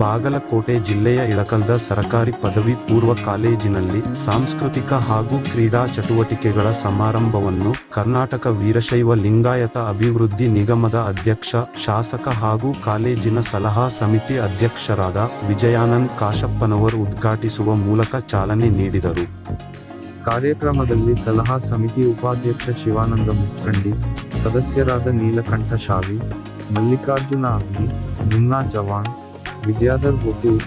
ಬಾಗಲಕೋಟೆ ಜಿಲ್ಲೆಯ ಇಳಕಲ್ದ ಸರಕಾರಿ ಪದವಿ ಪೂರ್ವ ಕಾಲೇಜಿನಲ್ಲಿ ಸಾಂಸ್ಕೃತಿಕ ಹಾಗೂ ಕ್ರೀಡಾ ಚಟುವಟಿಕೆಗಳ ಸಮಾರಂಭವನ್ನು ಕರ್ನಾಟಕ ವೀರಶೈವ ಲಿಂಗಾಯತ ಅಭಿವೃದ್ಧಿ ನಿಗಮದ ಅಧ್ಯಕ್ಷ, ಶಾಸಕ ಹಾಗೂ ಕಾಲೇಜಿನ ಸಲಹಾ ಸಮಿತಿ ಅಧ್ಯಕ್ಷರಾದ ವಿಜಯಾನಂದ್ ಕಾಶಪ್ಪನವರು ಉದ್ಘಾಟಿಸುವ ಮೂಲಕ ಚಾಲನೆ ನೀಡಿದರು. ಕಾರ್ಯಕ್ರಮದಲ್ಲಿ ಸಲಹಾ ಸಮಿತಿ ಉಪಾಧ್ಯಕ್ಷ ಶಿವಾನಂದ ಮುಕ್ಕಂಡಿ, ಸದಸ್ಯರಾದ ನೀಲಕಂಠ ಶಾವಿ, ಮಲ್ಲಿಕಾರ್ಜುನ ಅಗ್ನಿ, ಮುನ್ನಾ ಜವಾನ್, ವಿದ್ಯಾಧರ್ ಬುಟೂರ್,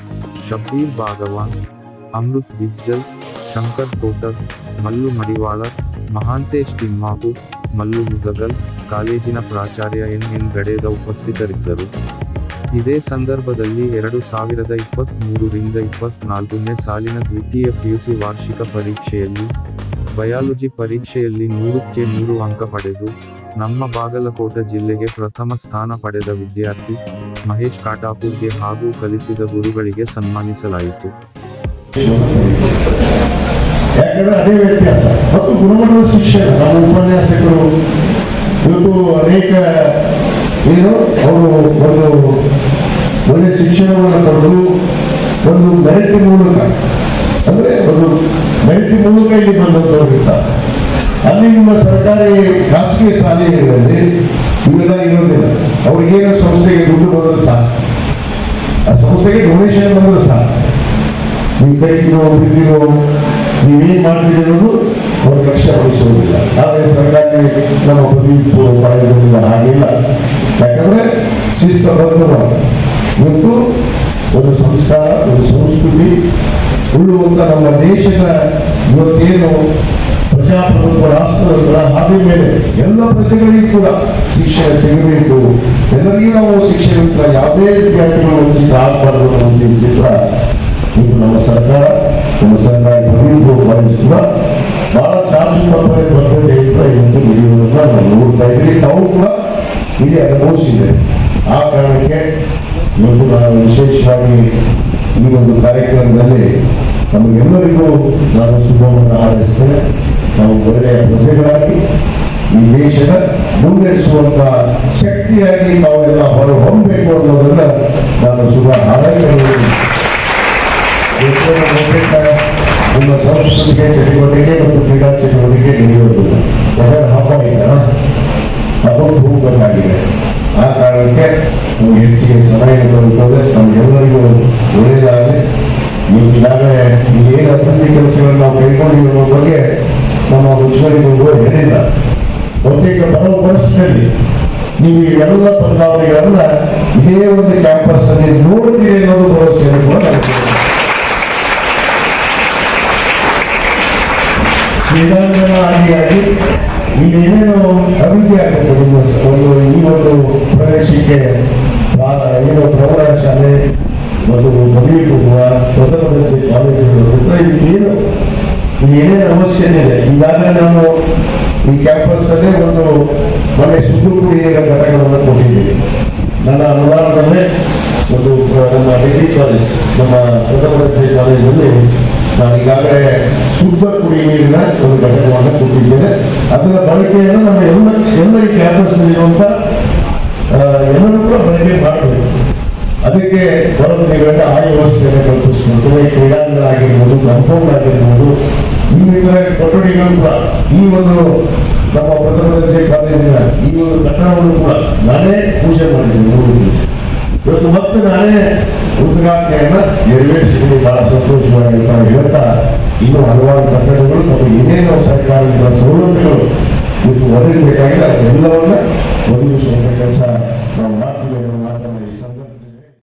ಶಬ್ಬೀರ್ ಬಾಗವಾನ್, ಅಮೃತ್ ಬಿಜ್ಜಲ್, ಶಂಕರ್ ತೋಟರ್, ಮಲ್ಲು ಮಡಿವಾಳರ್, ಮಹಾಂತೇಶ್ ತಿಮ್ಮಾಪು, ಮಲ್ಲು ಮುದಗಲ್, ಕಾಲೇಜಿನ ಪ್ರಾಚಾರ್ಯ ಎನ್ ಗಡೇದ ಉಪಸ್ಥಿತರಿದ್ದರು. ಇದೇ ಸಂದರ್ಭದಲ್ಲಿ 2023ರಿಂದ 24ನೇ ಸಾಲಿನ ದ್ವಿತೀಯ ಪಿಯುಸಿ ವಾರ್ಷಿಕ ಪರೀಕ್ಷೆಯಲ್ಲಿ ಬಯಾಲಜಿ ಪರೀಕ್ಷೆಯಲ್ಲಿ 100ಕ್ಕೆ 100 ಅಂಕ ಪಡೆದು ನಮ್ಮ ಬಾಗಲಕೋಟೆ ಜಿಲ್ಲೆಗೆ ಪ್ರಥಮ ಸ್ಥಾನ ಪಡೆದ ವಿದ್ಯಾರ್ಥಿ ಮಹೇಶ್ ಕಾಟಾಪುರ್ಗೆ ಹಾಗೂ ಕಲಿಸಿದ ಗುರುಗಳಿಗೆ ಸನ್ಮಾನಿಸಲಾಯಿತು. ಯಾಕಂದ್ರೆ ಅದೇ ವ್ಯತ್ಯಾಸ ಮತ್ತು ಗುಣಮಟ್ಟದ ಶಿಕ್ಷಣ. ನಮ್ಮ ಉಪನ್ಯಾಸಕರು ಇವತ್ತು ಅನೇಕ ಅವರು ಒಂದು ಒಳ್ಳೆ ಶಿಕ್ಷಣವನ್ನು ಪಡೆದು ಒಂದು ಮೆರಿಟ್ ಮೂಲಕ, ಅಂದ್ರೆ ಒಂದು ಮೆರಿಟ್ ಮೂಲಕ ಇಲ್ಲಿ ಬಂದವರು ಇರ್ತಾರೆ. ಅಲ್ಲಿ ನಿಮ್ಮ ಸರ್ಕಾರಿ ಖಾಸಗಿ ಶಾಲೆಗಳಲ್ಲಿ ಇವೆಲ್ಲ ಇರೋದಿಲ್ಲ. ಅವ್ರಿಗೇನೋ ಸಂಸ್ಥೆಗೆ ದುಡ್ಡು ಬಂದ್ರೆ ಸಾಕು, ಆ ಸಂಸ್ಥೆಗೆ ಡೊನೇಷನ್ ಬಂದ್ರೆ ಸಾಕು. ನೀವು ಕೈತಿರೋ ಬಿದ್ದಿರೋ ನೀವೇನ್ ಮಾಡ್ತೀರಿ ಅನ್ನೋದು ಅವ್ರ ಲಕ್ಷ್ಯ ವಹಿಸುವುದಿಲ್ಲ. ಆದರೆ ಸರ್ಕಾರಿ ನಮ್ಮ ಪದವಿ ಪೂರ್ವ ಕಾಲೇಜಿನಿಂದ ಹಾಗಿಲ್ಲ. ಯಾಕಂದ್ರೆ ಶಿಸ್ತಬದ್ಧವ ಇವತ್ತು ಒಂದು ಸಂಸ್ಕಾರ, ಒಂದು ಸಂಸ್ಕೃತಿ ಉಳ್ಳುವಂತ ನಮ್ಮ ದೇಶದ ಇವತ್ತೇನು ಪ್ರಜಾಪ್ರಭುತ್ವ ರಾಷ್ಟ್ರದ ಹಾದಿ ಮೇಲೆ ಎಲ್ಲ ಪ್ರಜೆಗಳಿಗೂ ಕೂಡ ಶಿಕ್ಷಣ ಸಿಗಬೇಕು, ಎಲ್ಲರಿಗೂ ನಾವು ಶಿಕ್ಷಣ ಯಾವುದೇ ವಿದ್ಯಾರ್ಥಿಗಳು ವಂಚಿತ ಆಗಬಾರದು ಅನ್ನೋ ಉದ್ದೇಶದಿಂದ ಇದು ನಮ್ಮ ಸರ್ಕಾರ, ನಮ್ಮ ಸರ್ಕಾರಿ ಪದವಿ ಪೂರ್ವ ಕಾಲೇಜು ಕೂಡ ಬಹಳ ಚಾರ್ಜ್ ಬರ್ತದೆ ಇವತ್ತು ನಡೆಯುವುದನ್ನ ನಾವು ನೋಡ್ತಾ ಇದ್ರಿ. ತಾವು ಕೂಡ ಇಲ್ಲಿ ಅನುಭವಿಸಿದೆ. ಆ ಕಾರಣಕ್ಕೆ ಇವತ್ತು ನಾನು ವಿಶೇಷವಾಗಿ ಈ ಒಂದು ಕಾರ್ಯಕ್ರಮದಲ್ಲಿ ನಮಗೆಲ್ಲರಿಗೂ ನಾನು ಶುಭವನ್ನು ಹಾರೈಸ್ತೇನೆ. ನಾವು ಒಳ್ಳೆಯ ಪ್ರಜೆಗಳಾಗಿ ಈ ದೇಶದ ಮುನ್ನಡೆಸುವಂತ ಶಕ್ತಿಯಾಗಿ ನಾವೆಲ್ಲ ಹೊರ ಹೊಮ್ಮಬೇಕು ಅನ್ನೋದನ್ನ ನಾನು ಶುಭ ಹಾರೈಕೆ. ನಿಮ್ಮ ಸಂಸ್ಕೃತಿಗೆ ಚಟುವಟಿಕೆ ಮತ್ತು ಕ್ರೀಡಾ ಚಟುವಟಿಕೆ ನಡೆಯುವುದಿಲ್ಲ. ಅದರ ಹಬ್ಬ ಇದೆಯಲ್ಲ, ಹಬ್ಬ ಹೋಗಬೇಕಾಗಿದೆ. ಆ ಕಾರಣಕ್ಕೆ ನಮ್ಗೆ ಹೆಚ್ಚಿಗೆ ಸಮಯ ಬರುತ್ತದೆ. ನಮಗೆಲ್ಲರಿಗೂ ಒಳ್ಳೆಯದಾಗಲಿ. ನೀವು ಈಗಾಗಲೇ ಏನು ಅಭಿವೃದ್ಧಿ ಕೆಲಸಗಳನ್ನು ನಾವು ಕೈಗೊಂಡಿರುವ ಬಗ್ಗೆ ನಮ್ಮ ಮುಖ್ಯಮಂತ್ರಿಗಳು ಹೇಳಿಲ್ಲ. ಬಹುತೇಕ ಬರುವ ವರ್ಷದಲ್ಲಿ ನೀವು ಎಲ್ಲ ಬದಲಾವಣೆಗಳನ್ನ ಇದೇ ಒಂದು ಕ್ಯಾಂಪಸ್ ಅಲ್ಲಿ ನೋಡ್ತೀರಿ ಅನ್ನೋದು ಭರವಸೆಯನ್ನು ಕೂಡ ಕ್ರೀಡಾಂಗಣ ಆಗಿ ಇನ್ನೇನೇನು ಅಭಿವೃದ್ಧಿ ಆಗುತ್ತೆ. ಒಂದು ಈ ಒಂದು ಪ್ರವೇಶಕ್ಕೆ ಏನು ಪ್ರೌಢಶಾಲೆ ಮತ್ತು ಪದವಿ ಪೂರ್ವ ಪ್ರಥಮ ದರ್ಜೆ ಕಾಲೇಜುಗಳು ಇದಕ್ಕೇನು ಏನೇನು ಅವಶ್ಯಕತೆ ಇದೆ. ಈಗಾಗಲೇ ನಾವು ಈ ಕ್ಯಾಂಪಸ್ ಅಲ್ಲೇ ಒಂದು ಒಳ್ಳೆ ಶುದ್ಧ ಕುಡಿಯುವ ಘಟಕಗಳನ್ನು ಕೊಟ್ಟಿದ್ದೀವಿ. ನನ್ನ ಅನುದಾನದಲ್ಲೇ ಒಂದು ನಮ್ಮ ಡಿಗ್ರಿ ಕಾಲೇಜ್, ನಮ್ಮ ಪ್ರಥಮ ದರ್ಜೆ ಕಾಲೇಜಲ್ಲಿ ನಾನು ಈಗಾಗಲೇ ಶುದ್ಧ ಕುಡಿಯುವ ನೀರಿನ ಒಂದು ಘಟಕವನ್ನು ಕೊಟ್ಟಿದ್ದೇನೆ. ಅದರ ಬಳಕೆಯನ್ನು ನಮ್ಮ ಎಲ್ಲ ಈ ಕ್ಯಾಂಪಸ್ ಇರುವಂತ ಎಲ್ಲರೂ ಕೂಡ ಬಳಕೆ ಮಾಡಬೇಕು. ಅದಕ್ಕೆ ಬರೋದು ನೀವೆಲ್ಲ ಆ ವ್ಯವಸ್ಥೆಯನ್ನು ಕಲ್ಪಿಸಿಕೊಳ್ತೇವೆ. ಕ್ರೀಡಾಂಗಣ ಆಗಿರ್ಬೋದು, ಕಾಂಪೌಂಡ್ ಆಗಿರ್ಬೋದು, ಇನ್ನಿತರ ಕೊಠಡಿಗಳು ಕೂಡ ಈ ಒಂದು ನಮ್ಮ ಪ್ರಥಮ ದರ್ಜೆ ಕಾಲೇಜಿನ ಈ ಒಂದು ಕಟ್ಟಡವನ್ನು ಕೂಡ ನಾನೇ ಪೂಜೆ ಮಾಡಿದ್ದೇನೆ. ಇವತ್ತು ಮತ್ತೆ ನಾನೇ ಉದ್ಘಾಟನೆಯನ್ನ ನೆರವೇರಿಸಿದ್ದೀನಿ. ಬಹಳ ಸಂತೋಷವಾಗಿರ್ತಾರೆ. ಹೇಳ್ತಾ ಇನ್ನು ಹಲವಾರು ಕಟ್ಟಡಗಳು ನಮಗೆ ಏನೇನು ಸರ್ಕಾರದ ಸೌಲಭ್ಯಗಳು ಇವತ್ತು ಒದಗಬೇಕಾಗಿದೆ ಅದೆಲ್ಲವನ್ನ ಒದಗಿಸುವಂತ ಕೆಲಸ ನಾವು